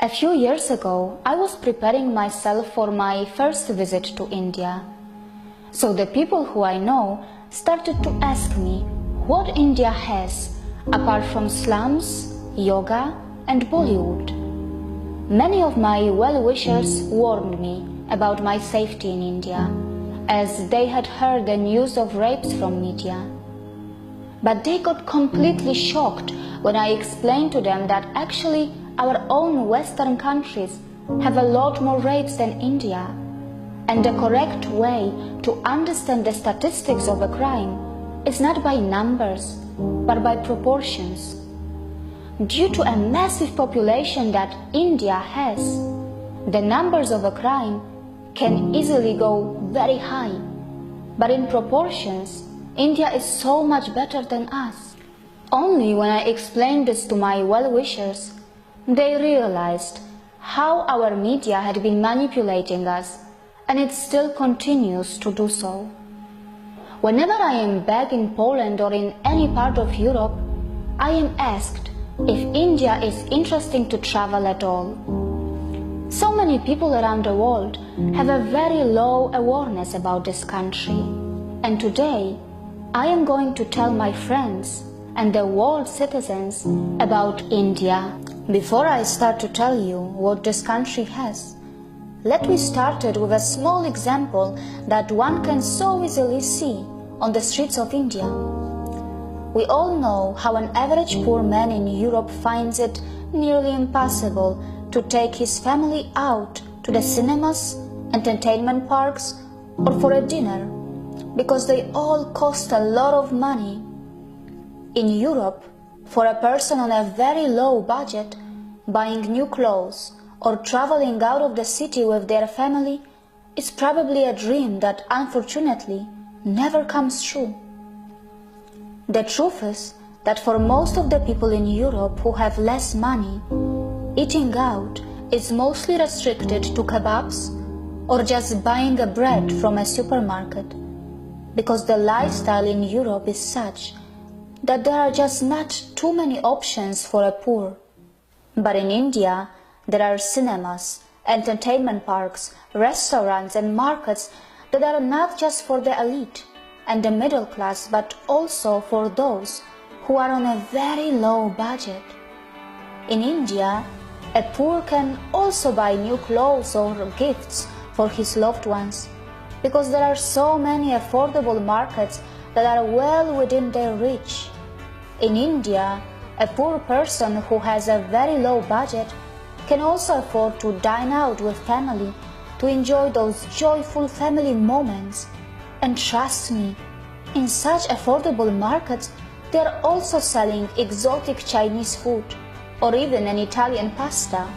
A few years ago, I was preparing myself for my first visit to India. So the people who I know started to ask me what India has apart from slums, yoga and Bollywood. Many of my well-wishers warned me about my safety in India, as they had heard the news of rapes from media. But they got completely shocked when I explained to them that actually our own Western countries have a lot more rapes than India, and the correct way to understand the statistics of a crime is not by numbers, but by proportions. Due to a massive population that India has, the numbers of a crime can easily go very high, but in proportions, India is so much better than us. Only when I explained this to my well-wishers, they realized how our media had been manipulating us, and it still continues to do so. Whenever I am back in Poland or in any part of Europe, I am asked if India is interesting to travel at all. So many people around the world have a very low awareness about this country, and today I am going to tell my friends and the world citizens about India. Before I start to tell you what this country has, let me start it with a small example that one can so easily see on the streets of India. We all know how an average poor man in Europe finds it nearly impossible to take his family out to the cinemas, entertainment parks, or for a dinner, because they all cost a lot of money. In Europe, for a person on a very low budget, buying new clothes or traveling out of the city with their family is probably a dream that unfortunately never comes true. The truth is that for most of the people in Europe who have less money, eating out is mostly restricted to kebabs or just buying a bread from a supermarket, because the lifestyle in Europe is such that there are just not too many options for a poor. But in India, there are cinemas, entertainment parks, restaurants and markets that are not just for the elite and the middle class, but also for those who are on a very low budget. In India, a poor can also buy new clothes or gifts for his loved ones, because there are so many affordable markets that are well within their reach. In India, a poor person who has a very low budget can also afford to dine out with family to enjoy those joyful family moments. And trust me, in such affordable markets, they are also selling exotic Chinese food or even an Italian pasta.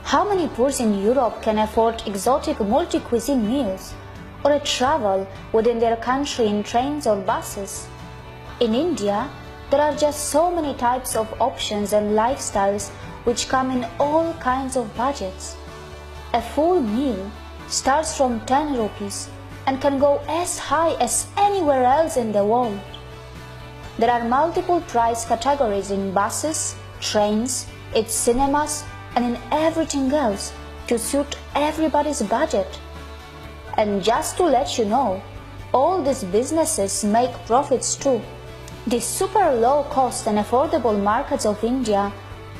How many poors in Europe can afford exotic multi-cuisine meals or a travel within their country in trains or buses? In India, there are just so many types of options and lifestyles which come in all kinds of budgets. A full meal starts from 10 rupees and can go as high as anywhere else in the world. There are multiple price categories in buses, trains, its cinemas, and in everything else to suit everybody's budget. And just to let you know, all these businesses make profits too. The super low cost and affordable markets of India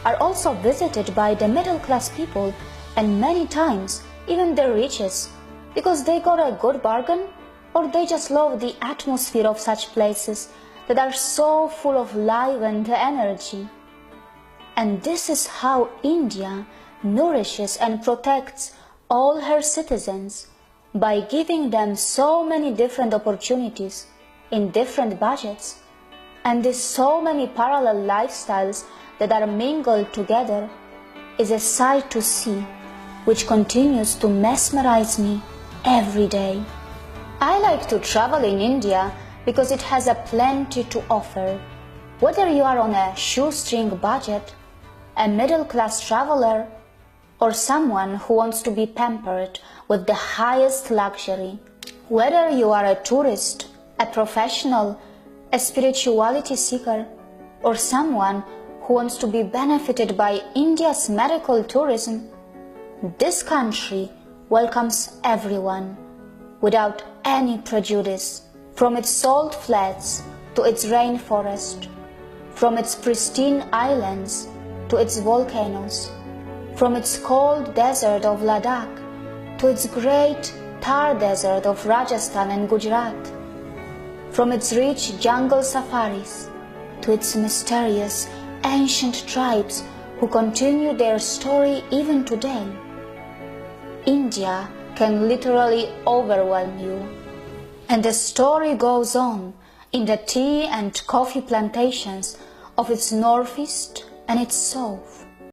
are also visited by the middle class people and many times even the richest, because they got a good bargain or they just love the atmosphere of such places that are so full of life and energy. And this is how India nourishes and protects all her citizens, by giving them so many different opportunities in different budgets, and these so many parallel lifestyles that are mingled together is a sight to see, which continues to mesmerize me every day. I like to travel in India because it has a plenty to offer. Whether you are on a shoestring budget, a middle-class traveler, or someone who wants to be pampered with the highest luxury. Whether you are a tourist, a professional, a spirituality seeker, or someone who wants to be benefited by India's medical tourism, this country welcomes everyone without any prejudice, from its salt flats to its rainforest, from its pristine islands to its volcanoes, from its cold desert of Ladakh to its great Thar desert of Rajasthan and Gujarat, from its rich jungle safaris to its mysterious ancient tribes who continue their story even today. India can literally overwhelm you. And the story goes on in the tea and coffee plantations of its northeast and its south.